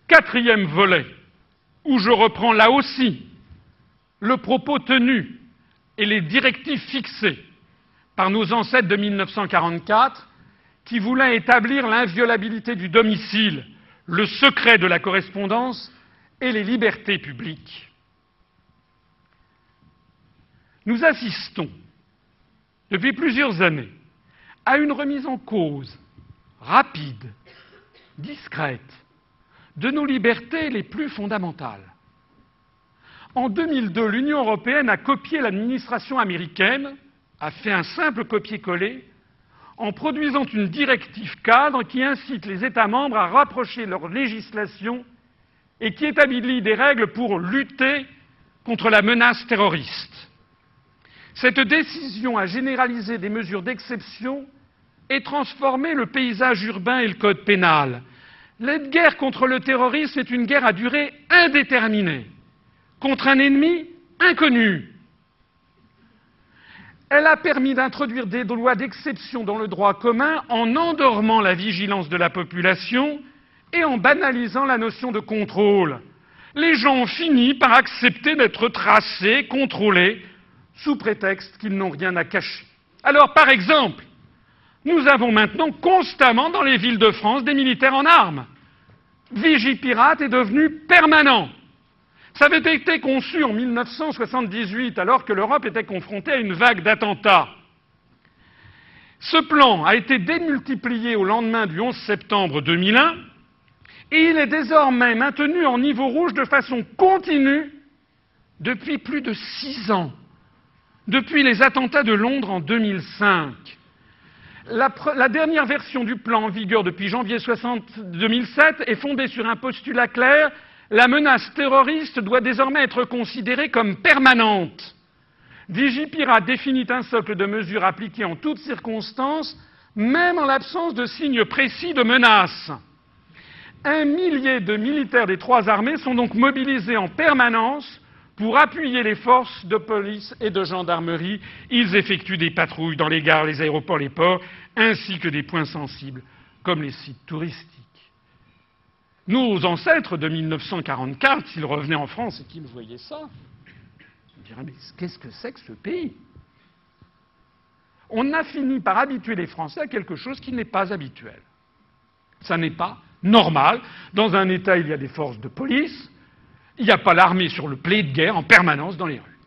Quatrième volet, où je reprends là aussi le propos tenu et les directives fixées par nos ancêtres de 1944 qui voulaient établir l'inviolabilité du domicile, le secret de la correspondance et les libertés publiques. Nous assistons depuis plusieurs années à une remise en cause rapide, discrète, de nos libertés les plus fondamentales. En 2002, l'Union européenne a copié l'administration américaine, a fait un simple copier-coller, en produisant une directive cadre qui incite les États membres à rapprocher leur législation et qui établit des règles pour lutter contre la menace terroriste. Cette décision a généralisé des mesures d'exception et transformé le paysage urbain et le code pénal. La guerre contre le terrorisme est une guerre à durée indéterminée, contre un ennemi inconnu. Elle a permis d'introduire des lois d'exception dans le droit commun en endormant la vigilance de la population et en banalisant la notion de contrôle. Les gens ont fini par accepter d'être tracés, contrôlés, sous prétexte qu'ils n'ont rien à cacher. Alors, par exemple, nous avons maintenant constamment dans les villes de France des militaires en armes. Vigipirate est devenu permanent. Ça avait été conçu en 1978, alors que l'Europe était confrontée à une vague d'attentats. Ce plan a été démultiplié au lendemain du 11 septembre 2001 et il est désormais maintenu en niveau rouge de façon continue depuis plus de 6 ans, depuis les attentats de Londres en 2005. La dernière version du plan en vigueur depuis janvier 2007 est fondée sur un postulat clair: la menace terroriste doit désormais être considérée comme permanente. Vigipirate définit un socle de mesures appliquées en toutes circonstances, même en l'absence de signes précis de menace. 1 millier de militaires des 3 armées sont donc mobilisés en permanence pour appuyer les forces de police et de gendarmerie. Ils effectuent des patrouilles dans les gares, les aéroports, les ports, ainsi que des points sensibles, comme les sites touristiques. Nos ancêtres de 1944, s'ils revenaient en France et qu'ils voyaient ça, ils diraient: mais qu'est-ce que c'est que ce pays? On a fini par habituer les Français à quelque chose qui n'est pas habituel. Ça n'est pas normal. Dans un État, il y a des forces de police. Il n'y a pas l'armée sur le blé de guerre en permanence dans les rues.